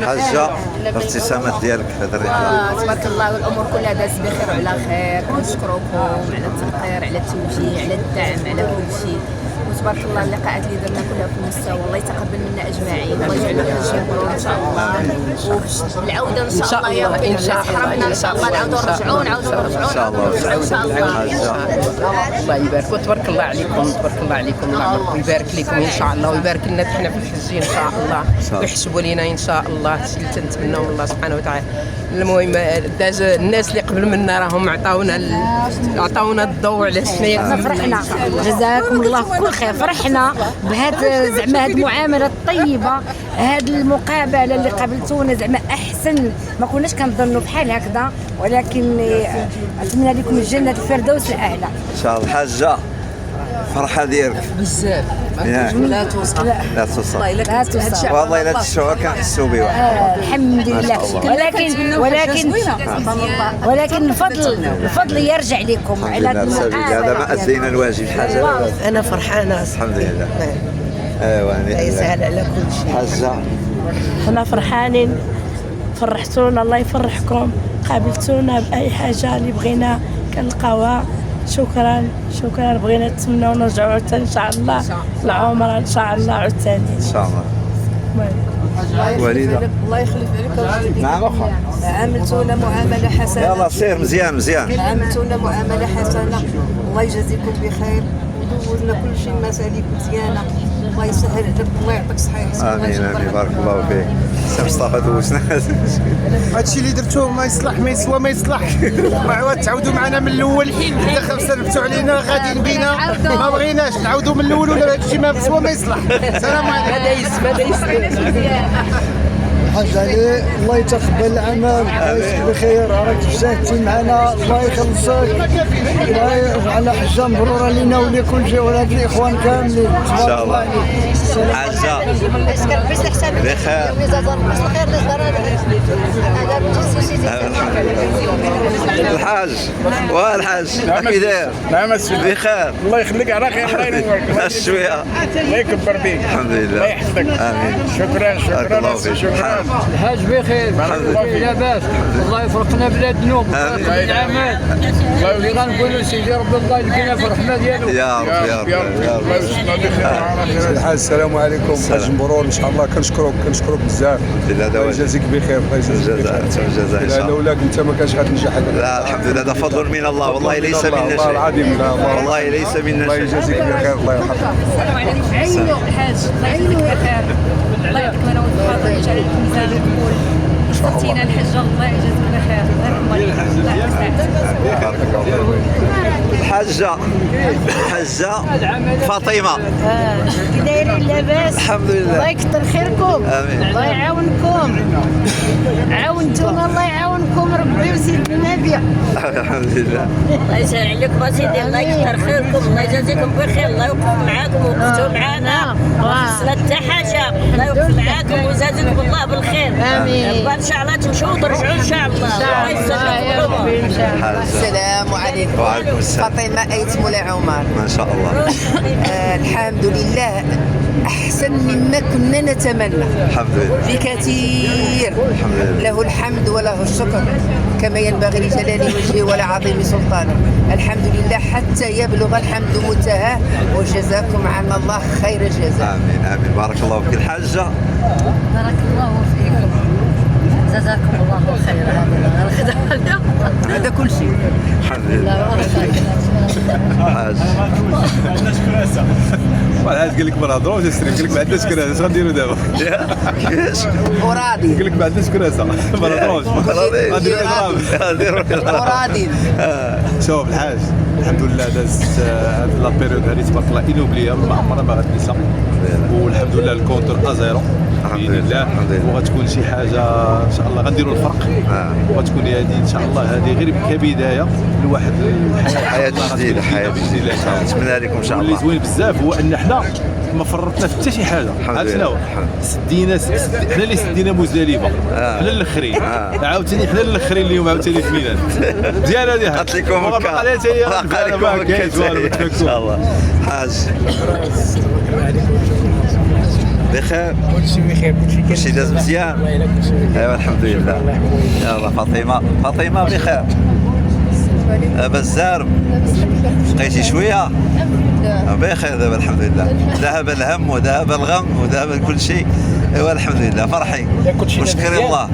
حاجه الابتسامات ديالك في هذه الرحله. تبارك الله والامور كلها دازت بخير وعلى خير. كنشكركم على التقدير، على التوجيه، على الدعم، على كل شيء. وتبارك الله اللقاءات اللي درنا كلها في المستوى، الله يتقبل منا اجمعين، الله يجعلنا حجه مبرور ان شاء الله. والعوده ان شاء الله يا ربي، حرمنا ان شاء الله نعاودوا نرجعوا ان شاء الله ان شاء الله. الله يبارك وتبارك الله عليكم، تبارك الله عليكم، الله يبارك ويبارك لكم ان شاء الله، ويبارك لنا حنا في الحج ان شاء الله، ويحسبوا لنا ان شاء الله الشيء اللي تنتمناو من الله سبحانه وتعالى. المهم داز الناس اللي قبل منا راهم عطاونا الضوء على شنو فرحنا، جزاكم الله كل خير. فرحنا بهذا زعما هذه المعامله الطيبه، هذه المقابله اللي قابلتونا زعما احسن ما كناش كنظنوا بحال هكذا، ولكن اتمنى لكم الجنه الفردوس الاعلى ان شاء الله. حاجه فرحه ديالك بزاف لا توصل، لا توصل لا توصل والله. الا تشوفوها كنحسوا بها الحمد لله. ولكن الفضل يرجع لكم على هذا ما ادينا الواجب. حاجه انا فرحانه الحمد لله. ايوا يسهل على كل شيء. حاجه احنا فرحانين، فرحتونا، الله يفرحكم، قابلتونا باي حاجه اللي بغينا كنلقاوها. شكرا بغينا نتمنى ونرجعوا عاوتاني ان شاء الله العمره ان شاء الله عاوتاني ان شاء الله. وليدة الله يخلف عليك. نعم اخا، عاملتونا معامله حسنه. يلا سير مزيان. عاملتونا معامله حسنه، الله يجازيكم بخير. دوزنا كل شيء مسالك مزيانه، الله يسهل عليك، الله يعطيك الصحه. امين بارك الله فيك. سي مصطفى دوزنا. هادشي اللي درتوه ما يصلح، ما يسوى، ما يصلح. وعاود تعاودوا معنا من الاول. دخل سلفتوا علينا غاديين بينا، ما بغيناش نعاودوا من الاول، ولا هادشي ما يسوى ما يصلح. السلام عليكم. حاج علي، الله يتقبل العمل، عايشك بخير، راك جاهدتي معنا، الله يخلصك، الله يجعل حجه مبروره لنا ولكل شيء ولهاد الاخوان كاملين ان شاء الله. حاجه بخير. الحاج كي داير؟ نعم السيدي بخير، الله يخليك على خير، الله ينورك شويه، الله يكبر بيك، الحمد لله، الله يحفظك. امين. شكرا شكرا. الحاج بخير، لاباس، الله يفرقنا بلا ذنوب العمل، اللي غنقولوا سيدي ربي الله يلقينا في الرحمه ديالو يا رب. الله يوصلنا بخير. الحاج السلام عليكم، حاج مرور ان شاء الله. كنشكرك بزاف، الله يجازيك بخير، الله يجازيك الجزاء ان شاء الله. لولاك انت ما كانش غتنجح. لا الحمد لله، هذا فضل من الله، والله ليس منا شيء، والله العظيم، والله ليس منا الله شيء. يجازيك بخير، الله يرحمك. السلام عليكم. عينوا الحاج، الله يجزيك بخير، الله يعطيك من الخاطر، يجعل لك ميزان المقبول. شفتينا الحجه، الله يجازيك بخير، الله يرحمك، الله يسعدك. الحاجه فاطمه، كي دايرين لاباس؟ الحمد لله، الله يكثر خيركم، امين، الله يعاونكم، عاونتونا، الله يعاونكم ربي وسيد النبي. الحمد لله. الله يسهل عليكم اسيدي، الله يكثر خيركم، الله يجازيكم بخير، الله يوقف معاكم ووقفتوا معنا، ما خصنا حتى حاجه، الله يوقف معاكم ويجازيكم الله بالخير. امين. ان شاء الله تمشوا وترجعوا ان شاء الله. الله يسلمكم. السلام عليكم. وعليكم السلام. فاطمه ايت مولاي عمر. ما شاء الله. الحمد لله، احسن مما كنا نتمنى الحمد لله بكثير. الحمد لله. له الحمد وله الشكر كما ينبغي لجلال وجهه ولعظيم سلطانه. الحمد لله حتى يبلغ الحمد منتهاه، وجزاكم عن الله خير الجزاء. امين بارك الله فيك. الحاجه بارك الله فيكم، جزاكم الله خير. هذا كل شيء. الحمد لله. حاج الحاج قال لك ما نهضروش، قال لك ما عندناش كراسه، اش غنديروا دابا؟ كيفاش؟ وراضي. قال لك ما عندناش كراسه، ما نهضروش، غنديروا اضراب. وراضي. شوف الحاج، الحمد لله دازت هاد لا بيريود هادي تبارك الله انوبليابل، ما عمرها ما غتنسى، والحمد لله الكونتور ازيرو باذن الله، وغتكون شي حاجه ان شاء الله غنديروا الفرق، وغتكون هذه ان شاء الله هذه غير كبدايه لواحد حياه جديده، نتمنى لكم ان شاء الله. واللي زوين بزاف هو ان حنا ما فرطنا في حتى شي حاجه. عرفت شنو؟ حنا اللي سدينا مزدلفه، حنا الاخرين، عاوتاني حنا الاخرين اليوم عاوتاني في ميلان. مزيان هذه قالت لكم هكا، ما كاينش والو ان شاء الله. حاج بخير كلشي بخير كلشي داز مزيان ايوا الحمد لله يلا فاطمه بخير دابا الزارب بقيتي شويه بخير دابا الحمد لله ذهب الهم وذهب الغم وذهب كل شيء ايوا الحمد لله فرحي وشكري الله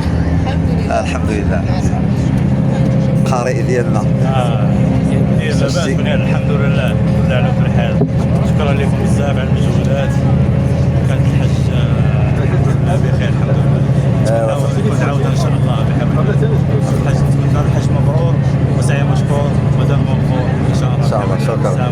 الحمد لله القارئ ديالنا لاباس بخير الحمد لله كل على كل حال شكرا لكم بزاف على المجهودات كانت الحج بخير الحمد لله نعاود ان شاء الله